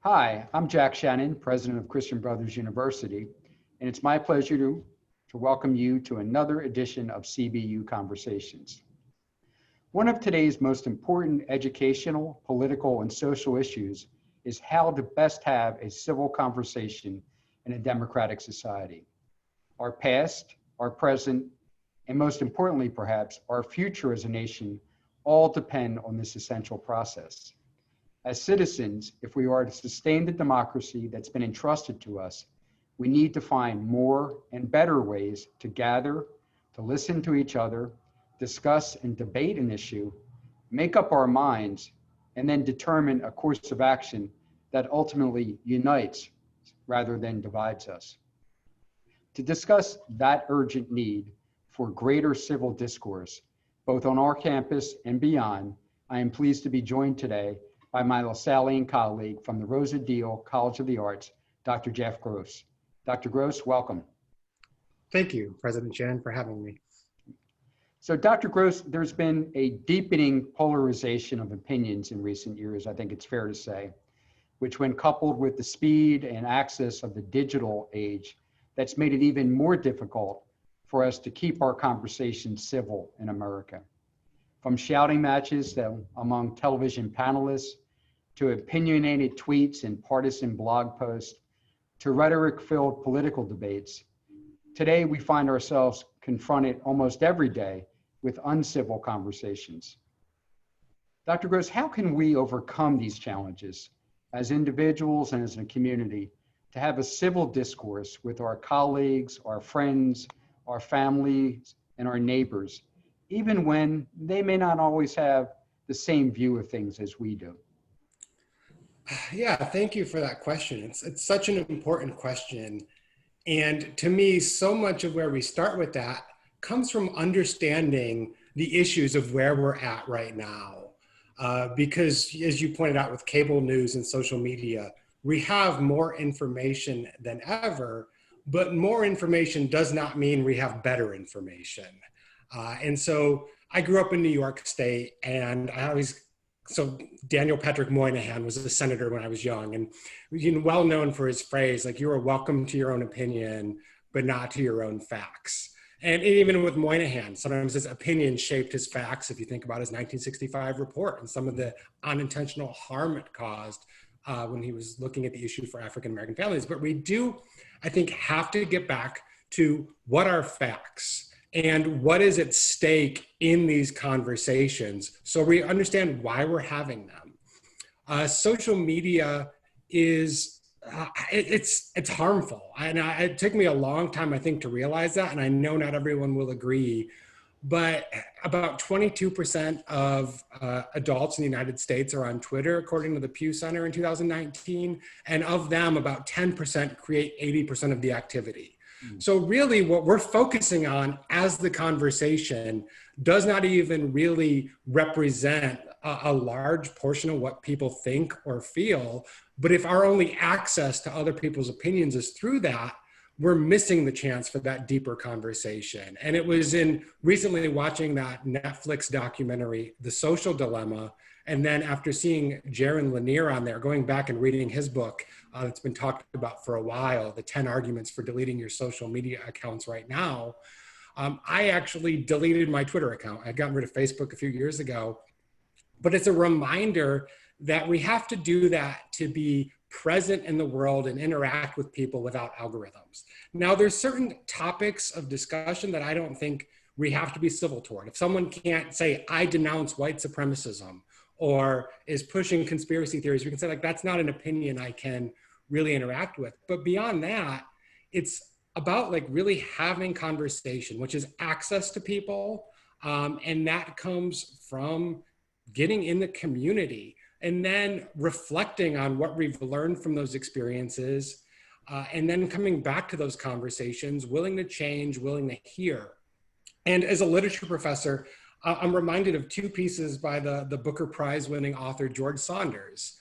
Hi, I'm Jack Shannon, president of Christian Brothers University, and it's my pleasure to welcome you to another edition of CBU Conversations. One of today's most important educational, political, and social issues is how to best have a civil conversation in a democratic society. Our past, our present, and most importantly, perhaps, our future as a nation all depend on this essential process. As citizens, if we are to sustain the democracy that's been entrusted to us, we need to find more and better ways to gather, to listen to each other, discuss and debate an issue, make up our minds, and then determine a course of action that ultimately unites rather than divides us. To discuss that urgent need for greater civil discourse, both on our campus and beyond, I am pleased to be joined today by my Lasallian colleague from the Rosa Deal College of the Arts, Dr. Jeff Gross. Dr. Gross, welcome. Thank you, President Shannon, for having me. So Dr. Gross, there's been a deepening polarization of opinions in recent years, I think it's fair to say, which when coupled with the speed and access of the digital age, that's made it even more difficult for us to keep our conversations civil in America. From shouting matches among television panelists, to opinionated tweets and partisan blog posts, to rhetoric-filled political debates, today we find ourselves confronted almost every day with uncivil conversations. Dr. Gross, how can we overcome these challenges as individuals and as a community to have a civil discourse with our colleagues, our friends, our families, and our neighbors, even when they may not always have the same view of things as we do? Yeah, thank you for that question. It's such an important question. And to me, so much of where we start with that comes from understanding the issues of where we're at right now. Because as you pointed out with cable news and social media, we have more information than ever, but more information does not mean we have better information. And so I grew up in New York State, and so Daniel Patrick Moynihan was a senator when I was young, and well known for his phrase, like, you are welcome to your own opinion, but not to your own facts. And even with Moynihan, sometimes his opinion shaped his facts, if you think about his 1965 report and some of the unintentional harm it caused when he was looking at the issue for African-American families. But we do, I think, have to get back to what are facts and what is at stake in these conversations so we understand why we're having them. Social media is, it's harmful. And it took me a long time, I think, to realize that. And I know not everyone will agree, but about 22% of adults in the United States are on Twitter, according to the Pew Center in 2019. And of them, about 10% create 80% of the activity. So really what we're focusing on as the conversation does not even really represent a large portion of what people think or feel. But if our only access to other people's opinions is through that, we're missing the chance for that deeper conversation. And it was in recently watching that Netflix documentary, The Social Dilemma, and then after seeing Jaron Lanier on there, going back and reading his book that's been talked about for a while, The 10 Arguments for Deleting Your Social Media Accounts Right Now, I actually deleted my Twitter account. I got rid of Facebook a few years ago, but it's a reminder that we have to do that to be present in the world and interact with people without algorithms. Now, there's certain topics of discussion that I don't think we have to be civil toward. If someone can't say, I denounce white supremacism, or is pushing conspiracy theories, we can say, like, that's not an opinion I can really interact with. But beyond that, it's about like really having conversation, which is access to people. And that comes from getting in the community and then reflecting on what we've learned from those experiences, and then coming back to those conversations, willing to change, willing to hear. And as a literature professor, I'm reminded of two pieces by the Booker Prize winning author, George Saunders.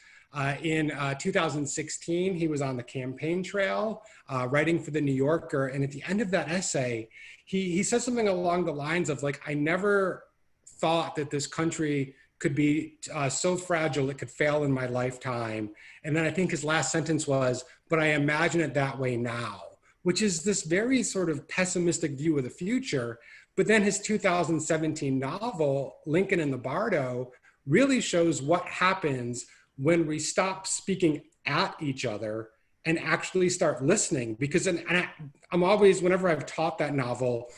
In 2016, he was on the campaign trail, writing for the New Yorker. And at the end of that essay, he says something along the lines of like, I never thought that this country could be so fragile it could fail in my lifetime. And then I think his last sentence was, but I imagine it that way now, which is this very sort of pessimistic view of the future. But then his 2017 novel, Lincoln and the Bardo, really shows what happens when we stop speaking at each other and actually start listening. Because I'm always, whenever I've taught that novel,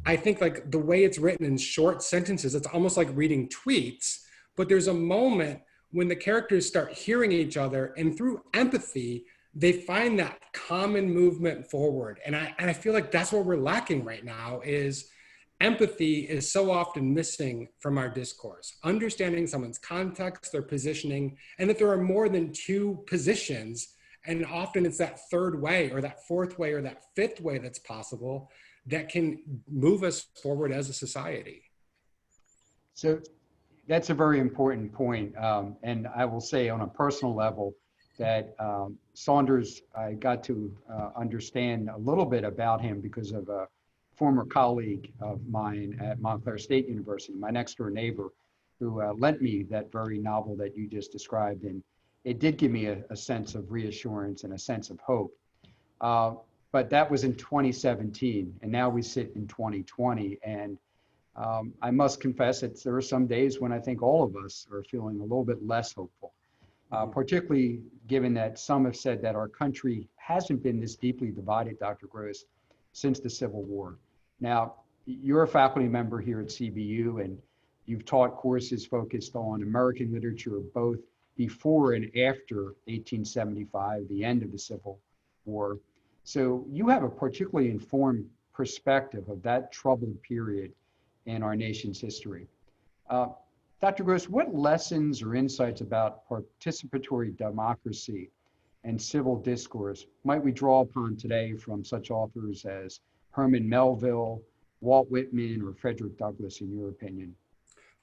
I think like the way it's written in short sentences, it's almost like reading tweets, but there's a moment when the characters start hearing each other, and through empathy, they find that common movement forward. And I feel like that's what we're lacking right now is empathy is so often missing from our discourse. Understanding someone's context, their positioning, and that there are more than two positions. And often it's that third way or that fourth way or that fifth way that's possible that can move us forward as a society. So that's a very important point. And I will say on a personal level that Saunders, I got to understand a little bit about him because of a former colleague of mine at Montclair State University, my next door neighbor, who lent me that very novel that you just described. And it did give me a sense of reassurance and a sense of hope. But that was in 2017, and now we sit in 2020. And I must confess that there are some days when I think all of us are feeling a little bit less hopeful, particularly given that some have said that our country hasn't been this deeply divided, Dr. Gross, since the Civil War. Now, you're a faculty member here at CBU, and you've taught courses focused on American literature both before and after 1875, the end of the Civil War. So you have a particularly informed perspective of that troubled period in our nation's history. Dr. Gross, what lessons or insights about participatory democracy and civil discourse might we draw upon today from such authors as Herman Melville, Walt Whitman, or Frederick Douglass, in your opinion?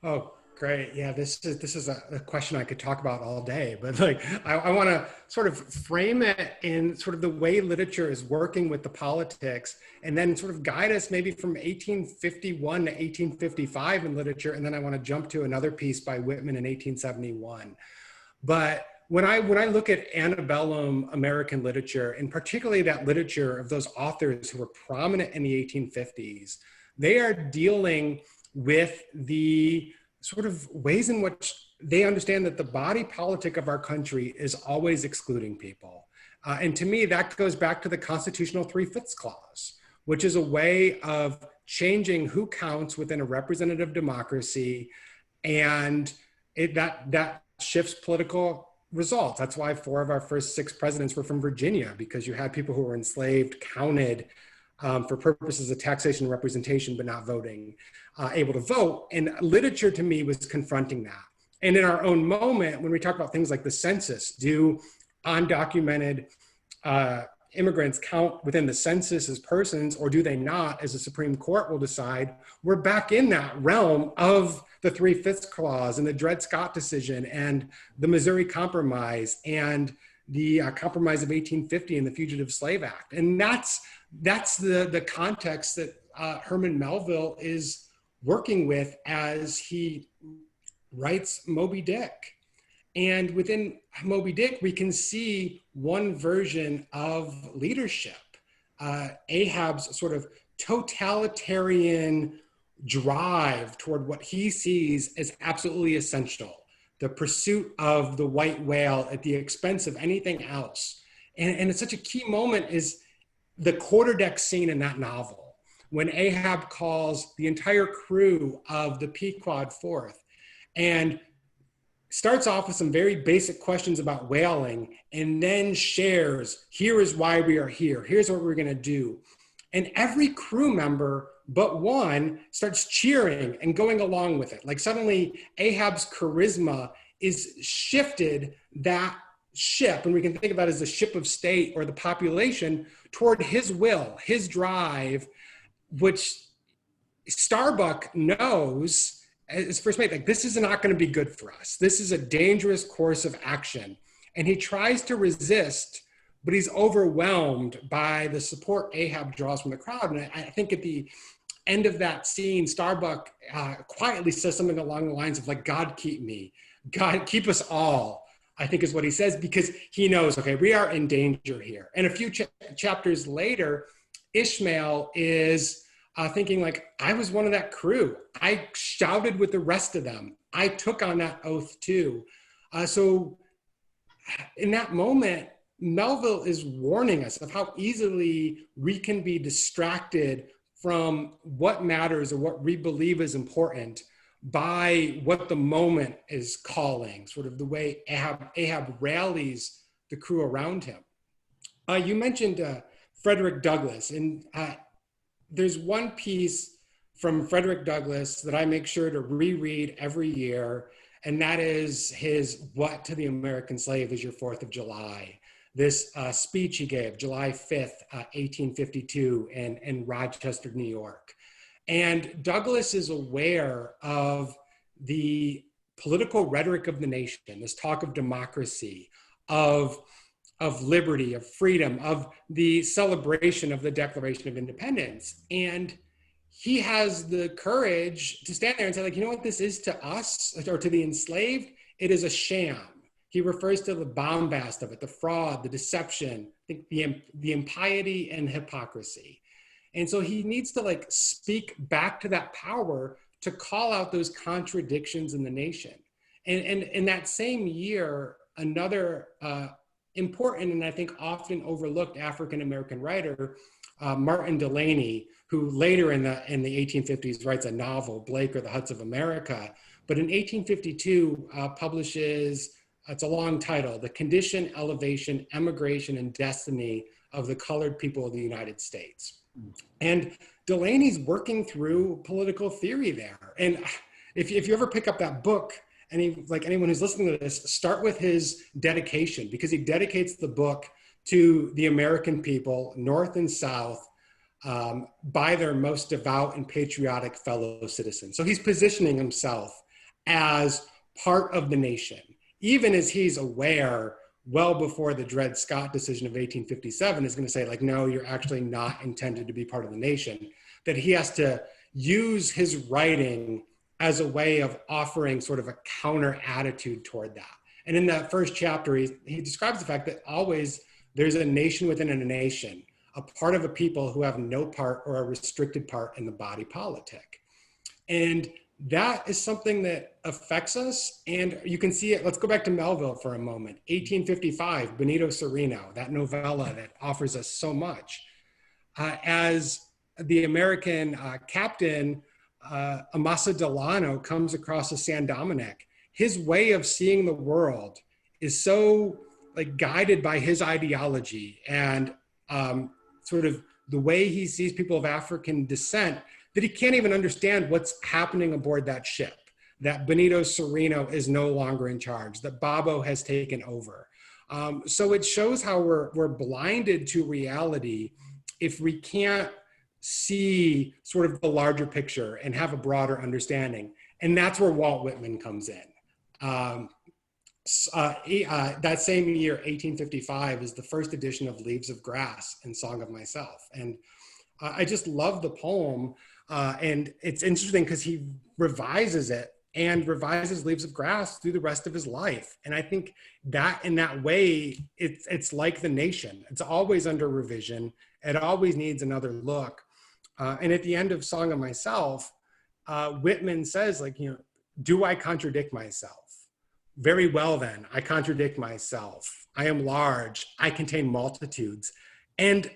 Oh, great. Yeah, this is a question I could talk about all day, but like I want to sort of frame it in sort of the way literature is working with the politics, and then sort of guide us maybe from 1851 to 1855 in literature, and then I want to jump to another piece by Whitman in 1871. But when I look at antebellum American literature, and particularly that literature of those authors who were prominent in the 1850s, they are dealing with the sort of ways in which they understand that the body politic of our country is always excluding people. And to me, that goes back to the constitutional 3/5 clause, which is a way of changing who counts within a representative democracy. And that shifts political results. That's why 4 of our first 6 presidents were from Virginia, because you had people who were enslaved, counted for purposes of taxation and representation, but not voting, able to vote. And literature to me was confronting that. And in our own moment, when we talk about things like the census, do undocumented immigrants count within the census as persons, or do they not, as the Supreme Court will decide? We're back in that realm of the 3/5 clause and the Dred Scott decision and the Missouri Compromise and the Compromise of 1850 and the Fugitive Slave Act. And that's the context that Herman Melville is working with as he writes Moby Dick. And within Moby Dick, we can see one version of leadership. Ahab's sort of totalitarian drive toward what he sees as absolutely essential, the pursuit of the white whale at the expense of anything else. And it's such a key moment is the quarterdeck scene in that novel, when Ahab calls the entire crew of the Pequod forth and starts off with some very basic questions about whaling, and then shares, here is why we are here. Here's what we're going to do. And every crew member but one starts cheering and going along with it. Like suddenly Ahab's charisma is shifted that ship, and we can think about it as the ship of state or the population, toward his will, his drive, which Starbuck knows as first mate, like, this is not going to be good for us. This is a dangerous course of action. And he tries to resist, but he's overwhelmed by the support Ahab draws from the crowd. And I think at the end of that scene, Starbuck quietly says something along the lines of like, God keep me, God keep us all, I think is what he says, because he knows, okay, we are in danger here. And a few chapters later, Ishmael is thinking like, I was one of that crew. I shouted with the rest of them. I took on that oath too. So in that moment, Melville is warning us of how easily we can be distracted from what matters or what we believe is important by what the moment is calling, sort of the way Ahab rallies the crew around him. You mentioned Frederick Douglass, and there's one piece from Frederick Douglass that I make sure to reread every year, and that is his "What to the American Slave is Your 4th of July?" This speech he gave July 5th, 1852 in Rochester, New York. And Douglass is aware of the political rhetoric of the nation, this talk of democracy, of liberty, of freedom, of the celebration of the Declaration of Independence. And he has the courage to stand there and say, like, you know what this is to us, or to the enslaved? It is a sham. He refers to the bombast of it, the fraud, the deception, the impiety and hypocrisy. And so he needs to like speak back to that power to call out those contradictions in the nation. And in that same year, another important and I think often overlooked African-American writer, Martin Delany, who later in the 1850s writes a novel, Blake or the Huts of America, but in 1852 publishes, it's a long title, The Condition, Elevation, Emigration, and Destiny of the Colored People of the United States. And Delany's working through political theory there. And if you ever pick up that book, anyone who's listening to this, start with his dedication, because he dedicates the book to the American people, North and South, by their most devout and patriotic fellow citizens. So he's positioning himself as part of the nation, even as he's aware well before the Dred Scott decision of 1857 is going to say, like, no, you're actually not intended to be part of the nation, that he has to use his writing as a way of offering sort of a counter attitude toward that. And in that first chapter, he describes the fact that always there's a nation within a nation, a part of a people who have no part or a restricted part in the body politic. And that is something that affects us. And you can see it. Let's go back to Melville for a moment. 1855, Benito Cereno, that novella that offers us so much. As the American captain, Amasa Delano, comes across a San Dominick, his way of seeing the world is so like guided by his ideology and sort of the way he sees people of African descent, that he can't even understand what's happening aboard that ship, that Benito Cereno is no longer in charge, that Babo has taken over. So it shows how we're blinded to reality if we can't see sort of the larger picture and have a broader understanding. And that's where Walt Whitman comes in. That same year, 1855, is the first edition of Leaves of Grass and Song of Myself. And I just love the poem. And it's interesting because he revises it and revises Leaves of Grass through the rest of his life. And I think that in that way, it's like the nation. It's always under revision. It always needs another look. And at the end of Song of Myself, Whitman says, like, you know, do I contradict myself? Very well then, I contradict myself. I am large, I contain multitudes. And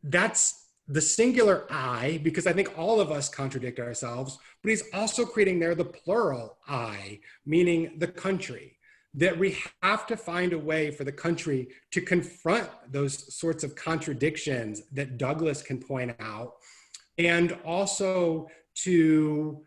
that's the singular I, because I think all of us contradict ourselves, but he's also creating there the plural I, meaning the country, that we have to find a way for the country to confront those sorts of contradictions that Douglass can point out, and also to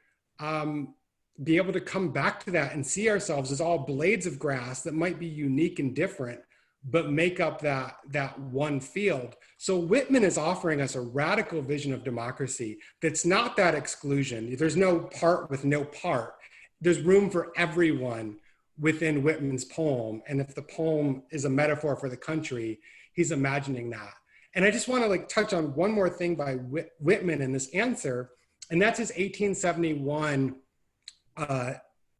be able to come back to that and see ourselves as all blades of grass that might be unique and different, but make up that one field. So Whitman is offering us a radical vision of democracy that's not that exclusion. There's no part with no part. There's room for everyone within Whitman's poem. And if the poem is a metaphor for the country, he's imagining that. And I just want to like touch on one more thing by Whitman in this answer. And that's his 1871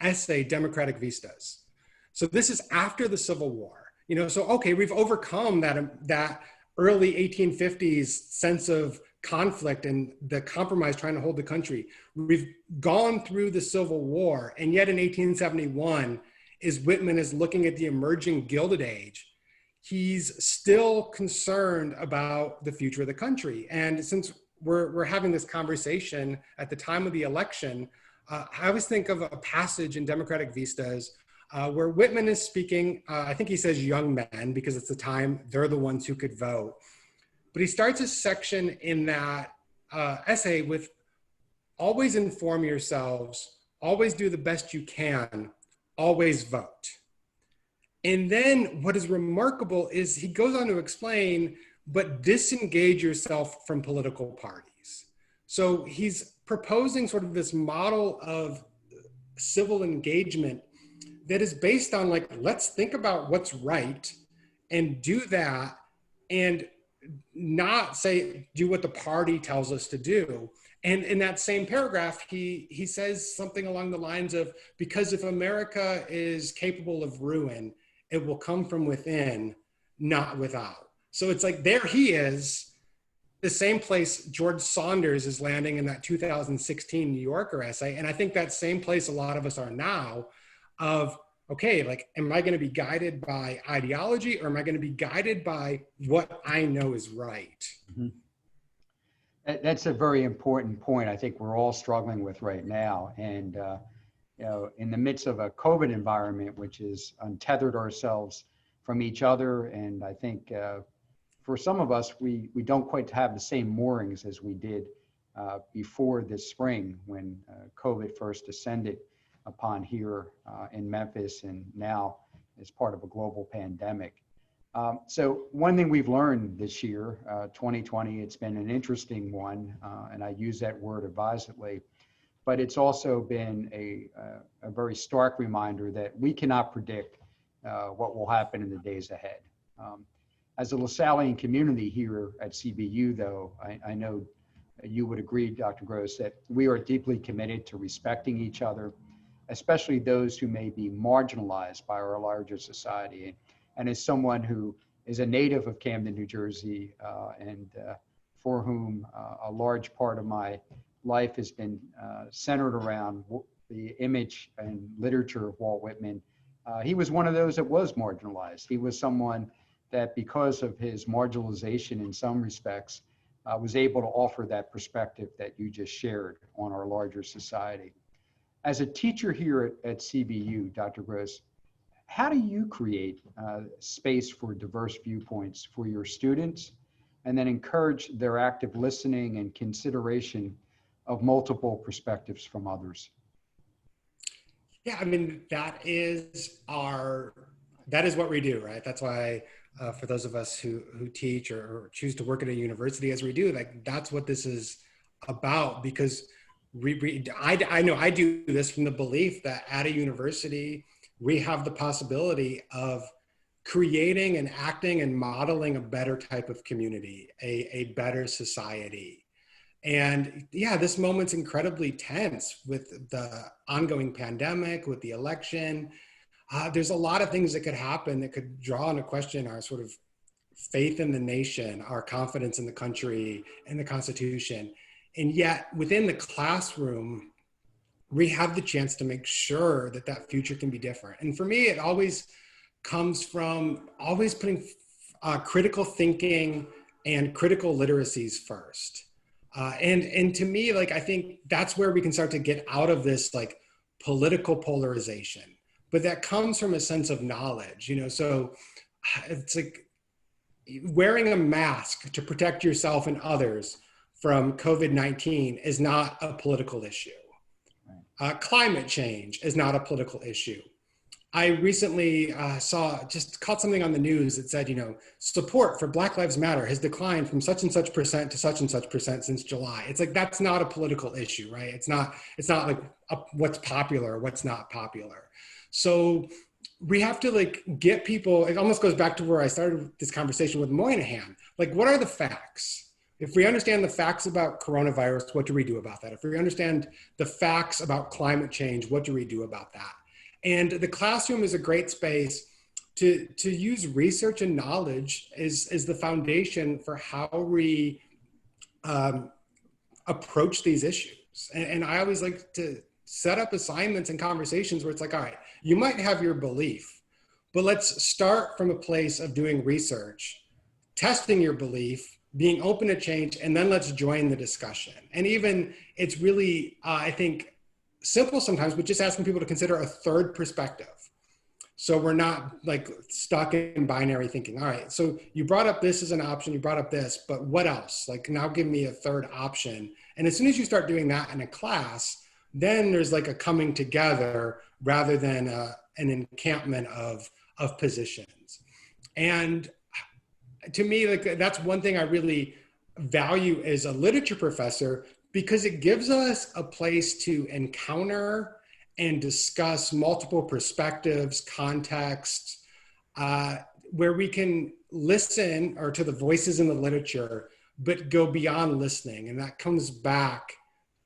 essay, Democratic Vistas. So this is after the Civil War. So okay, we've overcome that early 1850s sense of conflict and the compromise trying to hold the country. We've gone through the Civil War, and yet in 1871, as Whitman is looking at the emerging Gilded Age, he's still concerned about the future of the country. And since we're having this conversation at the time of the election, I always think of a passage in Democratic Vistas where Whitman is speaking. I think he says young men because it's the time they're the ones who could vote. But he starts a section in that essay with always inform yourselves, always do the best you can, always vote. And then what is remarkable is he goes on to explain, but disengage yourself from political parties. So he's proposing sort of this model of civil engagement that is based on like, let's think about what's right and do that, and not say, do what the party tells us to do. And in that same paragraph, he says something along the lines of, because if America is capable of ruin, it will come from within, not without. So it's like, there he is, the same place George Saunders is landing in that 2016 New Yorker essay. And I think that same place a lot of us are now of, okay, like, am I going to be guided by ideology, or am I going to be guided by what I know is right? Mm-hmm. That's a very important point I think we're all struggling with right now. And, in the midst of a COVID environment, which is untethered ourselves from each other. And I think for some of us, we don't quite have the same moorings as we did before this spring when COVID first descended upon here in Memphis, and now as part of a global pandemic. So one thing we've learned this year, 2020, it's been an interesting one, and I use that word advisedly, but it's also been a very stark reminder that we cannot predict what will happen in the days ahead. As a LaSallian community here at CBU, though, I know you would agree, Dr. Gross, that we are deeply committed to respecting each other, especially those who may be marginalized by our larger society. And as someone who is a native of Camden, New Jersey, and for whom a large part of my life has been centered around the image and literature of Walt Whitman, he was one of those that was marginalized. He was someone that, because of his marginalization in some respects, was able to offer that perspective that you just shared on our larger society. As a teacher here at CBU, Dr. Gross, how do you create space for diverse viewpoints for your students, and then encourage their active listening and consideration of multiple perspectives from others? Yeah, I mean, that is what we do, right? That's why for those of us who teach or choose to work at a university as we do, like, that's what this is about, because I know I do this from the belief that at a university, we have the possibility of creating and acting and modeling a better type of community, a better society. And yeah, this moment's incredibly tense with the ongoing pandemic, with the election. There's a lot of things that could happen that could draw into question our sort of faith in the nation, our confidence in the country and the Constitution. And yet within the classroom, we have the chance to make sure that that future can be different. And for me, it always comes from always putting critical thinking and critical literacies first. And to me, like, I think that's where we can start to get out of this like political polarization, but that comes from a sense of knowledge, so it's like wearing a mask to protect yourself and others from COVID-19 is not a political issue. Climate change is not a political issue. I recently caught something on the news that said, support for Black Lives Matter has declined from such and such percent to such and such percent since July. It's like, that's not a political issue, right? It's not like what's popular or what's not popular. So we have to like get people, it almost goes back to where I started this conversation with Moynihan. Like, what are the facts? If we understand the facts about coronavirus, what do we do about that? If we understand the facts about climate change, what do we do about that? And the classroom is a great space to use research and knowledge as the foundation for how we approach these issues. And I always like to set up assignments and conversations where it's like, all right, you might have your belief, but let's start from a place of doing research, testing your belief, being open to change, and then let's join the discussion. And even it's really, I think, simple sometimes, but just asking people to consider a third perspective. So we're not like stuck in binary thinking. All right, so you brought up this as an option, you brought up this, but what else? Like now give me a third option. And as soon as you start doing that in a class, then there's like a coming together rather than an encampment of positions. And to me, like that's one thing I really value as a literature professor, because it gives us a place to encounter and discuss multiple perspectives, contexts, where we can listen or to the voices in the literature, but go beyond listening. And that comes back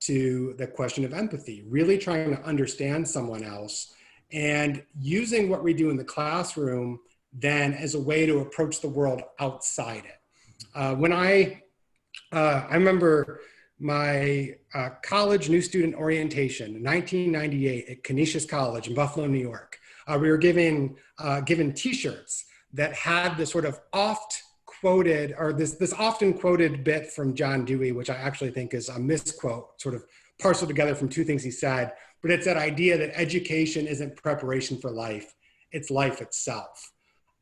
to the question of empathy, really trying to understand someone else and using what we do in the classroom then as a way to approach the world outside it. When I remember my college new student orientation in 1998 at Canisius College in Buffalo, New York. We were given t-shirts that had this sort of oft quoted, or this often quoted bit from John Dewey, which I actually think is a misquote, sort of parceled together from two things he said, but it's that idea that education isn't preparation for life, it's life itself.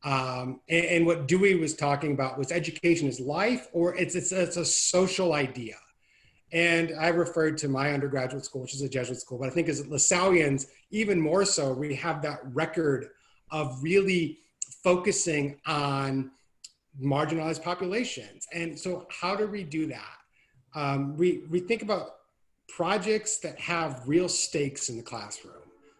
And what Dewey was talking about was education is life, or it's a social idea. And I referred to my undergraduate school, which is a Jesuit school, but I think as LaSallians, even more so, we have that record of really focusing on marginalized populations. And so how do we do that? We think about projects that have real stakes in the classroom.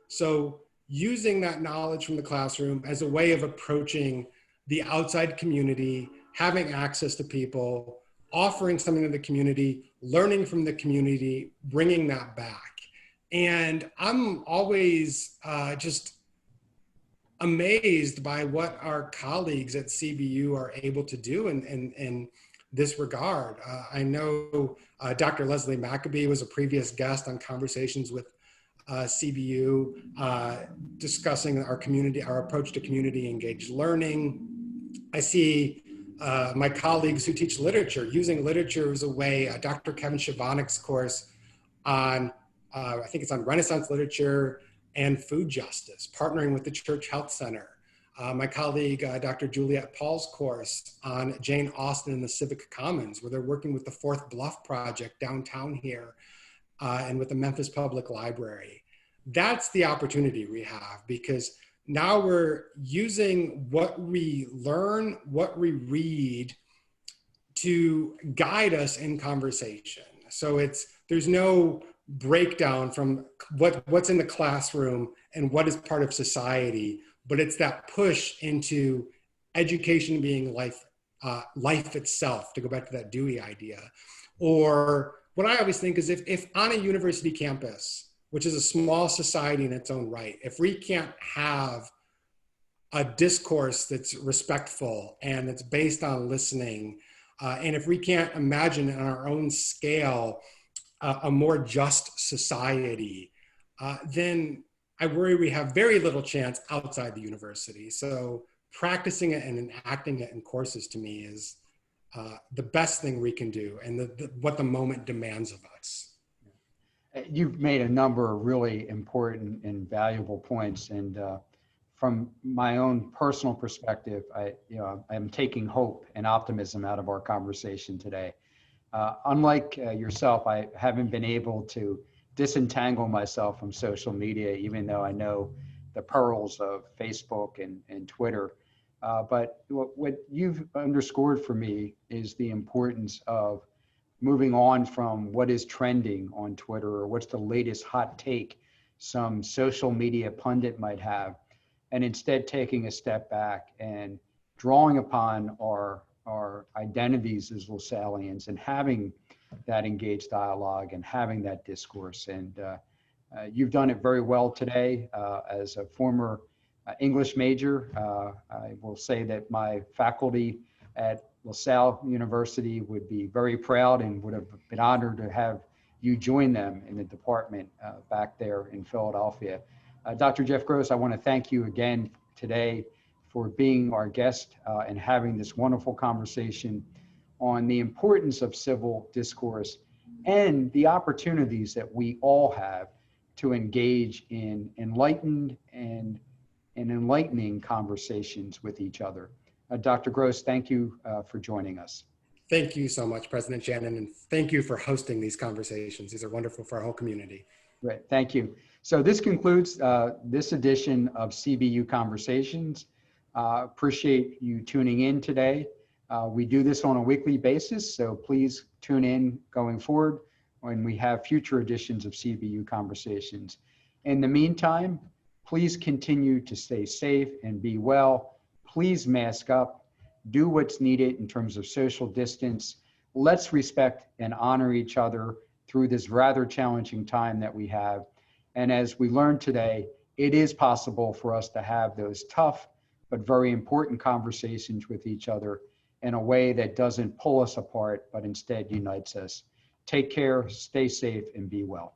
So using that knowledge from the classroom as a way of approaching the outside community, having access to people, offering something to the community, learning from the community, bringing that back. And I'm always just amazed by what our colleagues at CBU are able to do in this regard. I know Dr. Leslie Maccabee was a previous guest on Conversations with CBU, discussing our approach to community engaged learning. I see my colleagues who teach literature using literature as a way, Dr. Kevin Schiavonik's course on, I think it's on Renaissance literature and food justice, partnering with the Church Health Center. My colleague, Dr. Juliette Paul's course on Jane Austen and the Civic Commons, where they're working with the Fourth Bluff Project downtown here and with the Memphis Public Library. That's the opportunity we have, because now we're using what we learn, what we read to guide us in conversation. So there's no breakdown from what's in the classroom and what is part of society, but it's that push into education being life itself, to go back to that Dewey idea. Or what I always think is if on a university campus, which is a small society in its own right, if we can't have a discourse that's respectful and that's based on listening, and if we can't imagine on our own scale a more just society, then I worry we have very little chance outside the university. So practicing it and enacting it in courses, to me, is the best thing we can do, and what the moment demands of us. You've made a number of really important and valuable points, and from my own personal perspective, I'm taking hope and optimism out of our conversation today. Unlike yourself, I haven't been able to disentangle myself from social media, even though I know the perils of Facebook and Twitter. But what you've underscored for me is the importance of moving on from what is trending on Twitter or what's the latest hot take some social media pundit might have, and instead taking a step back and drawing upon our our identities as LaSallians and having that engaged dialogue and having that discourse. And you've done it very well today. As a former English major, I will say that my faculty at LaSalle University would be very proud and would have been honored to have you join them in the department back there in Philadelphia. Dr. Jeff Gross, I want to thank you again today for being our guest and having this wonderful conversation on the importance of civil discourse and the opportunities that we all have to engage in enlightened and enlightening conversations with each other. Dr. Gross, thank you for joining us. Thank you so much, President Shannon, and thank you for hosting these conversations. These are wonderful for our whole community. Great, thank you. So this concludes this edition of CBU Conversations. Appreciate you tuning in today. We do this on a weekly basis, so please tune in going forward when we have future editions of CBU Conversations. In the meantime, please continue to stay safe and be well. Please mask up. Do what's needed in terms of social distance. Let's respect and honor each other through this rather challenging time that we have. And as we learned today, it is possible for us to have those tough but very important conversations with each other in a way that doesn't pull us apart, but instead unites us. Take care, stay safe, and be well.